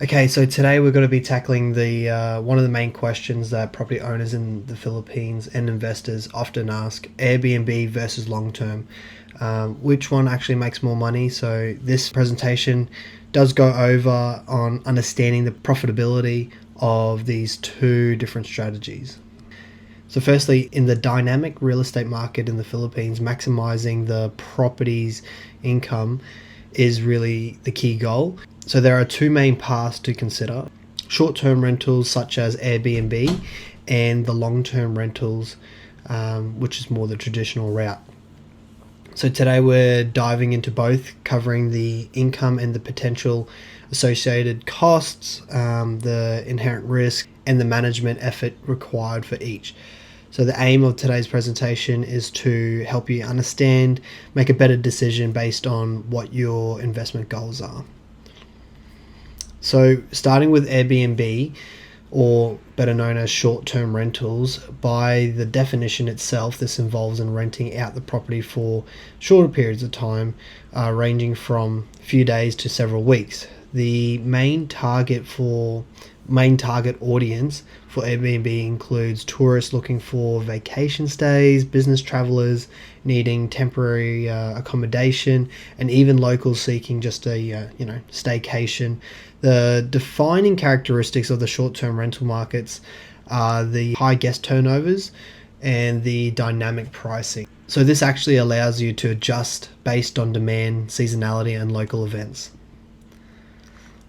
Okay, so today we're going to be tackling the one of the main questions that property owners in the Philippines and investors often ask: Airbnb versus long term. Which one actually makes more money? So this presentation does go over on understanding the profitability of these two different strategies. So, firstly, in the dynamic real estate market in the Philippines, maximizing the property's income is really the key goal. So, there are two main paths to consider: short term rentals, such as Airbnb, and the long term rentals, which is more the traditional route. So, today we're diving into both, covering the income and the potential associated costs, the inherent risk, and the management effort required for each. So the aim of today's presentation is to help you understand, make a better decision based on what your investment goals are. So starting with Airbnb, or better known as short-term rentals, by the definition itself, this involves in renting out the property for shorter periods of time, ranging from a few days to several weeks. The main target audience for Airbnb includes tourists looking for vacation stays, business travelers needing temporary accommodation, and even locals seeking just a staycation. The defining characteristics of the short-term rental markets are the high guest turnovers and the dynamic pricing. So this actually allows you to adjust based on demand, seasonality, and local events.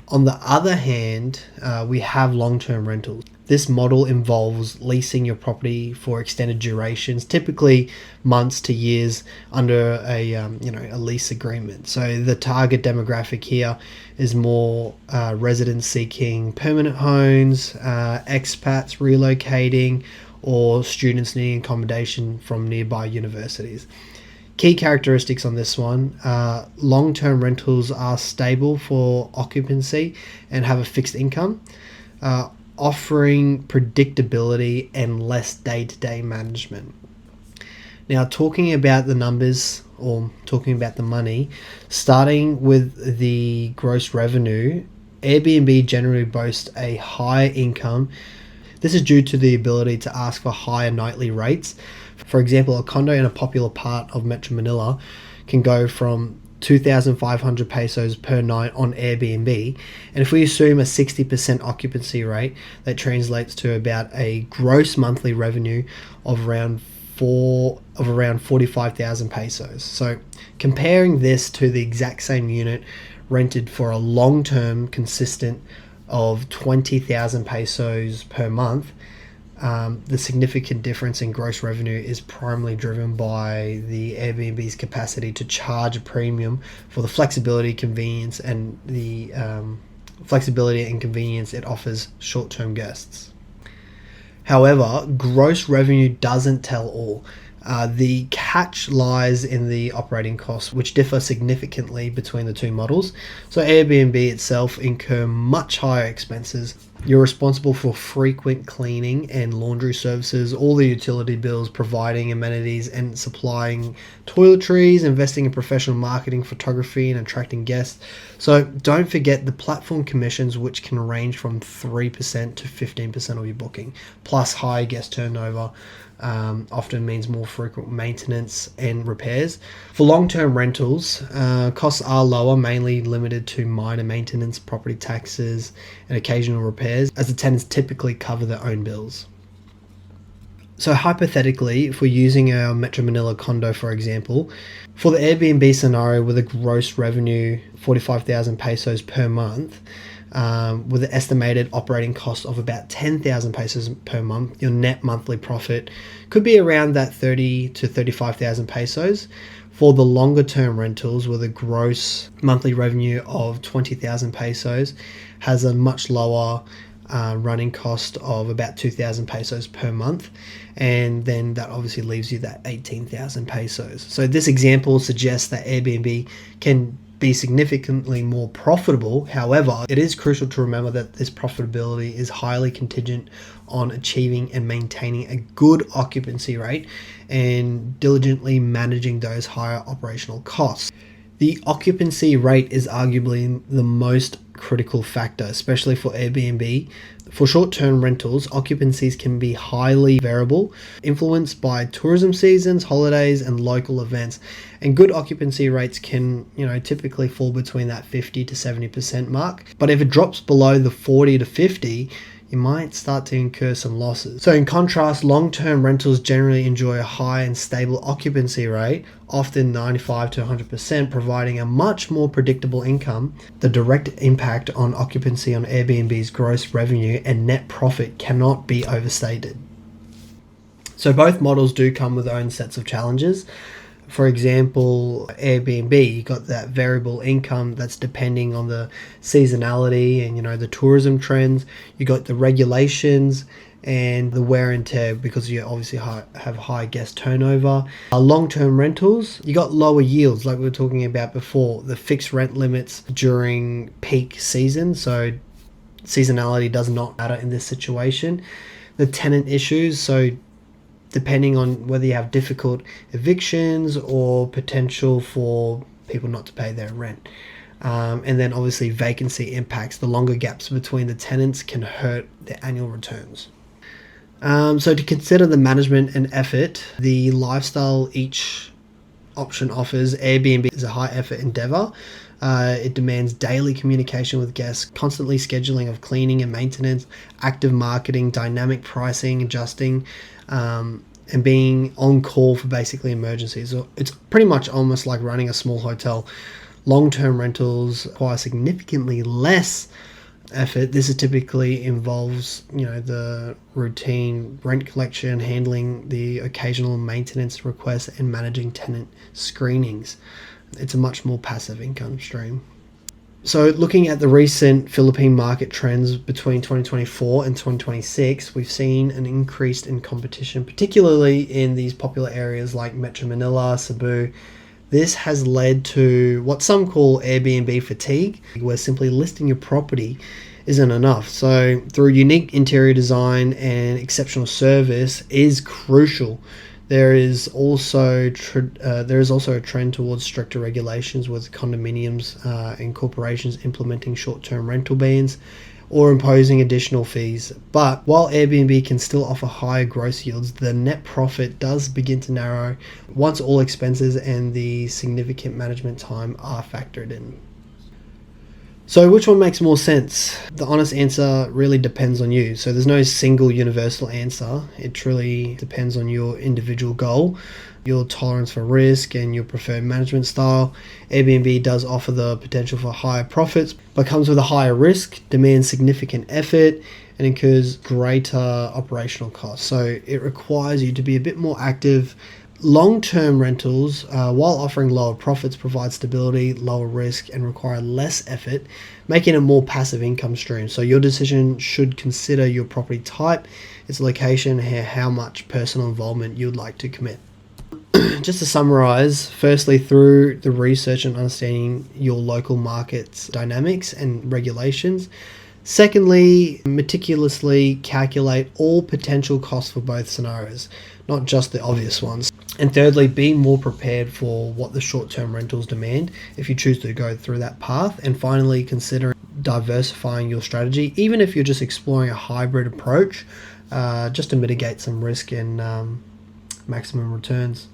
On the other hand, we have long-term rentals. This model involves leasing your property for extended durations, typically months to years, under a lease agreement. So the target demographic here is more residents seeking permanent homes, expats relocating, or students needing accommodation from nearby universities. Key characteristics on this one: long-term rentals are stable for occupancy and have a fixed income, offering predictability and less day-to-day management. Now, talking about the numbers, or talking about the money, starting with the gross revenue, Airbnb generally boasts a higher income. This is due to the ability to ask for higher nightly rates. For example, a condo in a popular part of Metro Manila can go from 2,500 pesos per night on Airbnb. And if we assume a 60% occupancy rate, that translates to about a gross monthly revenue of around 45,000 pesos. So comparing this to the exact same unit rented for a long-term consistent of 20,000 pesos per month, the significant difference in gross revenue is primarily driven by the Airbnb's capacity to charge a premium for the flexibility, convenience, and it offers short-term guests. However, gross revenue doesn't tell all. The catch lies in the operating costs, which differ significantly between the two models. So Airbnb itself incur much higher expenses. You're responsible for frequent cleaning and laundry services, all the utility bills, providing amenities and supplying toiletries, investing in professional marketing, photography, and attracting guests. So don't forget the platform commissions, which can range from 3% to 15% of your booking, plus high guest turnover. Often means more frequent maintenance and repairs. For long-term rentals, costs are lower, mainly limited to minor maintenance, property taxes, and occasional repairs, as the tenants typically cover their own bills. So hypothetically, if we're using our Metro Manila condo, for example, for the Airbnb scenario with a gross revenue 45,000 pesos per month, with an estimated operating cost of about 10,000 pesos per month, your net monthly profit could be around that 30 to 35,000 pesos. For the longer term rentals with a gross monthly revenue of 20,000 pesos, has a much lower running cost of about 2,000 pesos per month, and then that obviously leaves you that 18,000 pesos. So this example suggests that Airbnb can be significantly more profitable. However, it is crucial to remember that this profitability is highly contingent on achieving and maintaining a good occupancy rate and diligently managing those higher operational costs. The occupancy rate is arguably the most critical factor, especially for Airbnb. For short-term rentals, occupancies can be highly variable, influenced by tourism seasons, holidays, and local events. And good occupancy rates can, typically fall between that 50 to 70% mark. But if it drops below the 40 to 50, you might start to incur some losses. So in contrast, long-term rentals generally enjoy a high and stable occupancy rate, often 95 to 100%, providing a much more predictable income. The direct impact on occupancy on Airbnb's gross revenue and net profit cannot be overstated. So both models do come with their own sets of challenges. For example, Airbnb, you got that variable income that's depending on the seasonality and the tourism trends. You got the regulations and the wear and tear because you obviously have high guest turnover. Long-term rentals, you got lower yields like we were talking about before, the fixed rent limits during peak season. So seasonality does not matter in this situation. The tenant issues, so depending on whether you have difficult evictions or potential for people not to pay their rent. And then obviously vacancy impacts. The longer gaps between the tenants can hurt the annual returns. So to consider the management and effort, the lifestyle each option offers, Airbnb is a high effort endeavor. It demands daily communication with guests, constantly scheduling of cleaning and maintenance, active marketing, dynamic pricing, adjusting, and being on call for basically emergencies. So it's pretty much almost like running a small hotel. Long-term rentals require significantly less effort. This is typically involves, the routine rent collection, handling the occasional maintenance requests, and managing tenant screenings. It's a much more passive income stream. So looking at the recent Philippine market trends between 2024 and 2026, we've seen an increase in competition, particularly in these popular areas like Metro Manila, Cebu. This has led to what some call Airbnb fatigue, where simply listing your property isn't enough. So through unique interior design and exceptional service is crucial. There is also a trend towards stricter regulations, with condominiums and corporations implementing short-term rental bans or imposing additional fees. But while Airbnb can still offer higher gross yields, the net profit does begin to narrow once all expenses and the significant management time are factored in. So which one makes more sense? The honest answer really depends on you. So there's no single universal answer. It truly depends on your individual goal, your tolerance for risk, and your preferred management style. Airbnb does offer the potential for higher profits, but comes with a higher risk, demands significant effort, and incurs greater operational costs. So it requires you to be a bit more active. Long-term rentals, while offering lower profits, provide stability, lower risk, and require less effort, making a more passive income stream. So your decision should consider your property type, its location, and how much personal involvement you'd like to commit. Just to summarize, firstly, through the research and understanding your local market's dynamics and regulations. Secondly, meticulously calculate all potential costs for both scenarios, not just the obvious ones. And thirdly, be more prepared for what the short-term rentals demand if you choose to go through that path. And finally, consider diversifying your strategy, even if you're just exploring a hybrid approach, just to mitigate some risk and maximum returns.